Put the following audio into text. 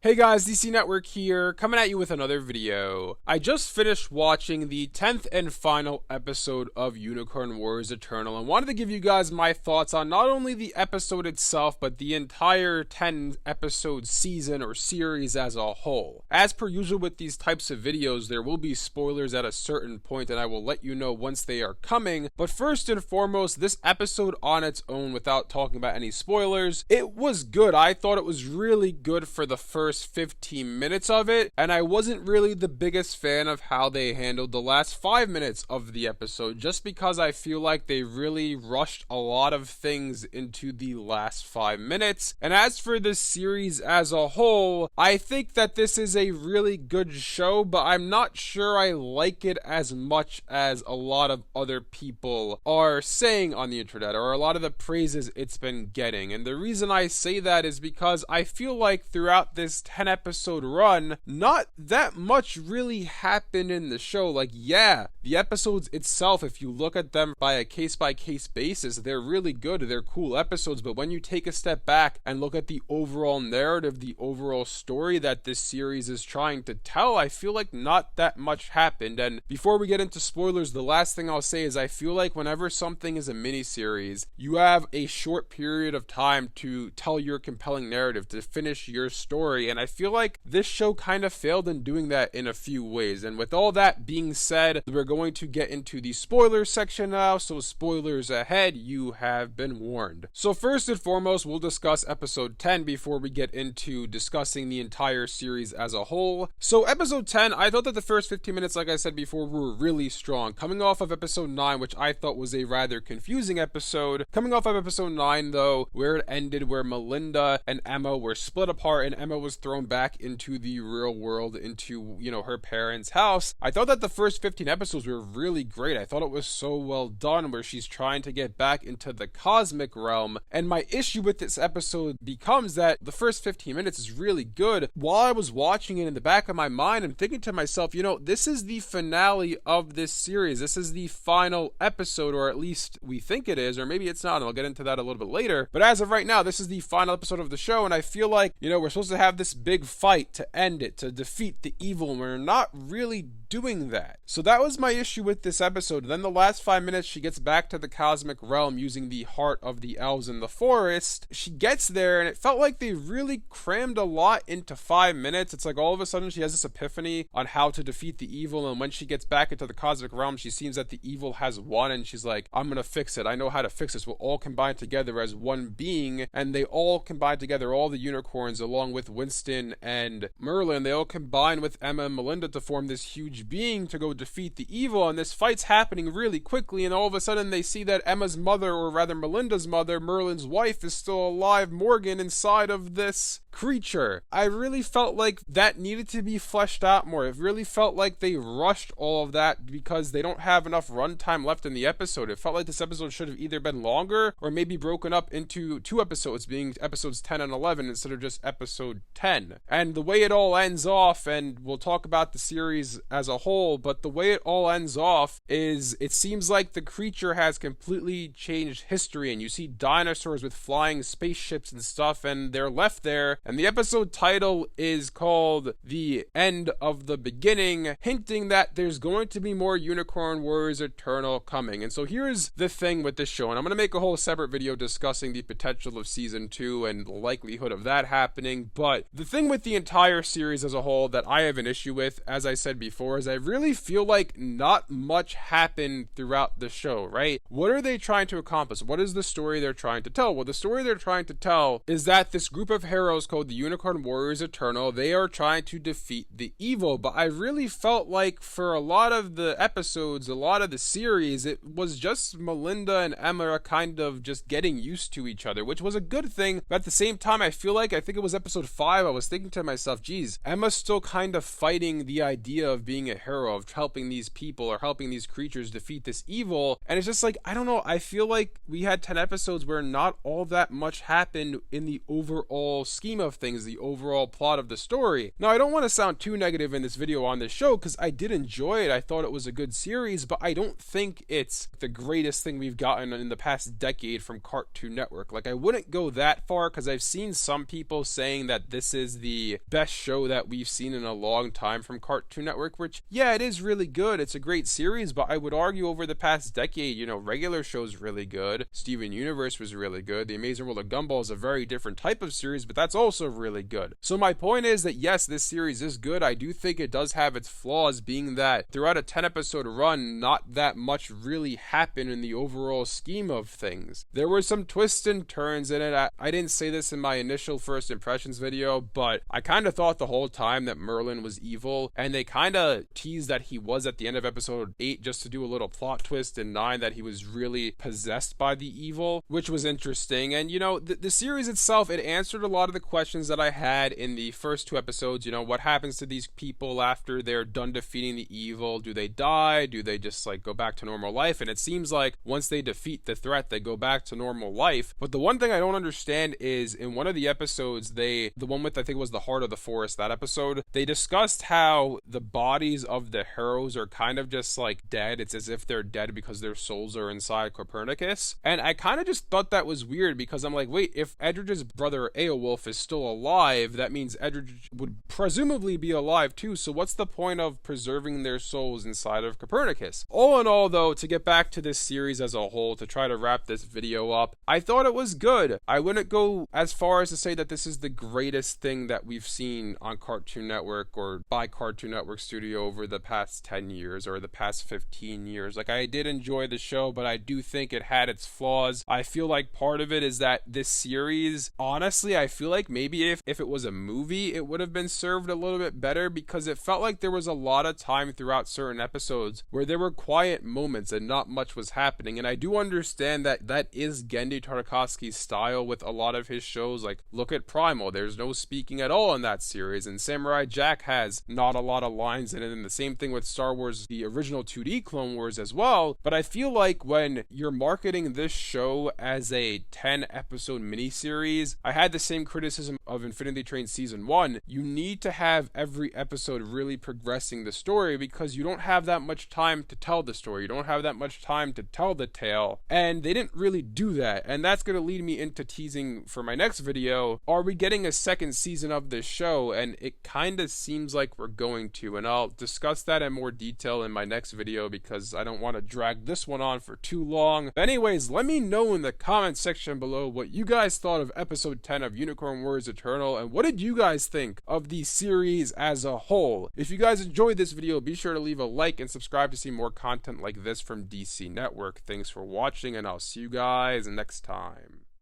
Hey guys, DC Network here, coming at you with another video. I just finished watching the 10th and final episode of Unicorn Wars Eternal and wanted to give you guys my thoughts on not only the episode itself, but the entire 10 episode season or series as a whole. As per usual with these types of videos, there will be spoilers at a certain point and I will let you know once they are coming. But first and foremost, this episode on its own, without talking about any spoilers, it was good. I thought it was really good for the first 15 minutes of it, and I wasn't really the biggest fan of how they handled the last 5 minutes of the episode, just because I feel like they really rushed a lot of things into the last 5 minutes. And as for this series as a whole, I think that this is a really good show, but I'm not sure I like it as much as a lot of other people are saying on the internet, or a lot of the praises it's been getting. And the reason I say that is because I feel like throughout this 10 episode run, not that much really happened in the show. Like, yeah, the episodes itself, if you look at them by a case-by-case basis, they're really good, they're cool episodes, but when you take a step back and look at the overall narrative, the overall story that this series is trying to tell, I feel like not that much happened. And before we get into spoilers, the last thing I'll say is I feel like whenever something is a miniseries, you have a short period of time to tell your compelling narrative, to finish your story, and I feel like this show kind of failed in doing that in a few ways. And with all that being said, we're going to get into the spoilers section now, so spoilers ahead, you have been warned. So first and foremost, we'll discuss episode 10 before we get into discussing the entire series as a whole. So episode 10, I thought that the first 15 minutes, like I said before, were really strong. Coming off of episode 9, which I thought was a rather confusing episode. Coming off of episode 9 though, where it ended, where Melinda and Emma were split apart and Emma was thrown back into the real world, into, you know, her parents' house. I thought that the first 15 episodes were really great. I thought it was so well done, where she's trying to get back into the cosmic realm. And my issue with this episode becomes that the first 15 minutes is really good. While I was watching it, in the back of my mind, I'm thinking to myself, you know, this is the finale of this series. This is the final episode, or at least we think it is, or maybe it's not, and I'll get into that a little bit later. But as of right now, this is the final episode of the show, and I feel like, you know, we're supposed to have this big fight to end it, to defeat the evil, and we're not really doing that. So that was my issue with this episode. Then the last 5 minutes, she gets back to the cosmic realm using the heart of the elves in the forest. She gets there and it felt like they really crammed a lot into 5 minutes. It's like all of a sudden she has this epiphany on how to defeat the evil, and when she gets back into the cosmic realm, she seems that the evil has won, and she's like, I'm gonna fix it. I know how to fix this. We'll all combine together as one being. And they all combine together, all the unicorns along with Winston and Merlin, they all combine with Emma and Melinda to form this huge being to go defeat the evil. And this fight's happening really quickly, and all of a sudden they see that Emma's mother, or rather Melinda's mother, Merlin's wife, is still alive, Morgan, inside of this creature. I really felt like that needed to be fleshed out more. It really felt like they rushed all of that because they don't have enough runtime left in the episode. It felt like this episode should have either been longer or maybe broken up into 2 episodes, being episodes 10 and 11 instead of just episode 10. And the way it all ends off, and we'll talk about the series as a whole, but the way it all ends off is it seems like the creature has completely changed history, and you see dinosaurs with flying spaceships and stuff, and they're left there. And the episode title is called The End of the Beginning, hinting that there's going to be more Unicorn Wars Eternal coming. And so here's the thing with this show, and I'm going to make a whole separate video discussing the potential of season 2 and the likelihood of that happening. But the thing with the entire series as a whole that I have an issue with, as I said before, is I really feel like not much happened throughout the show, right? What are they trying to accomplish? What is the story they're trying to tell? Well, the story they're trying to tell is that this group of heroes called the Unicorn Warriors Eternal, they are trying to defeat the evil. But I really felt like for a lot of the episodes, a lot of the series, it was just Melinda and Emma kind of just getting used to each other, which was a good thing. But at the same time, I think it was episode 5, I was thinking to myself, geez, Emma's still kind of fighting the idea of being a hero, of helping these people or helping these creatures defeat this evil. And it's just like, I don't know, I feel like we had 10 episodes where not all that much happened in the overall scheme of things, the overall plot of the story. Now, I don't want to sound too negative in this video on this show, because I did enjoy it. I thought it was a good series, but I don't think it's the greatest thing we've gotten in the past decade from Cartoon Network. Like, I wouldn't go that far, because I've seen some people saying that this is the best show that we've seen in a long time from Cartoon Network, which, yeah, it is really good. It's a great series, but I would argue over the past decade, regular show's really good. Steven Universe was really good. The Amazing World of Gumball is a very different type of series, but that's also really good. So my point is that yes, this series is good. I do think it does have its flaws, being that throughout a 10-episode run, not that much really happened in the overall scheme of things. There were some twists and turns in it. I didn't say this in my initial first impressions video, but I kind of thought the whole time that Merlin was evil, and they kind of teased that he was at the end of episode 8 just to do a little plot twist in 9 that he was really possessed by the evil, which was interesting. And the series itself, it answered a lot of the questions that I had in the first 2 episodes. What happens to these people after they're done defeating the evil? Do they die? Do they just go back to normal life? And it seems like once they defeat the threat, they go back to normal life. But the one thing I don't understand is in one of the episodes, the one with, I think it was the Heart of the Forest, that episode, they discussed how the bodies of the heroes are kind of just dead. It's as if they're dead because their souls are inside Copernicus. And I kind of just thought that was weird, because I'm like, wait, if Edridge's brother Aelwulf is still alive, that means Edridge would presumably be alive too. So what's the point of preserving their souls inside of Copernicus? All in all, though, to get back to this series as a whole, to try to wrap this video up, I thought it was good. I wouldn't go as far as to say that this is the greatest thing that we've seen on Cartoon Network or by Cartoon Network Studio over the past 10 years or the past 15 years. I did enjoy the show, but I do think it had its flaws. I feel like part of it is that this series, honestly, I feel like maybe if it was a movie, it would have been served a little bit better, because it felt like there was a lot of time throughout certain episodes where there were quiet moments and not much was happening. And I do understand that that is Genndy Tartakovsky's style with a lot of his shows. Look at Primal, there's no speaking at all in that series, and Samurai Jack has not a lot of lines in it, and the same thing with Star Wars, the original 2D Clone Wars as well. But I feel like when you're marketing this show as a 10-episode miniseries, I had the same criticism of Infinity Train Season 1. You need to have every episode really progressing the story, because you don't have that much time to tell the story. You don't have that much time to tell the tale, and they didn't really do that. And that's going to lead me into teasing for my next video. Are we getting a second season of this show? And it kind of seems like we're going to, and I'll discuss that in more detail in my next video, because I don't want to drag this one on for too long. But anyways, let me know in the comment section below what you guys thought of episode 10 of Unicorn Warriors Eternal, and what did you guys think of the series as a whole? If you guys enjoyed this video, be sure to leave a like and subscribe to see more content like this from DC Network. Thanks for watching, and I'll see you guys next time.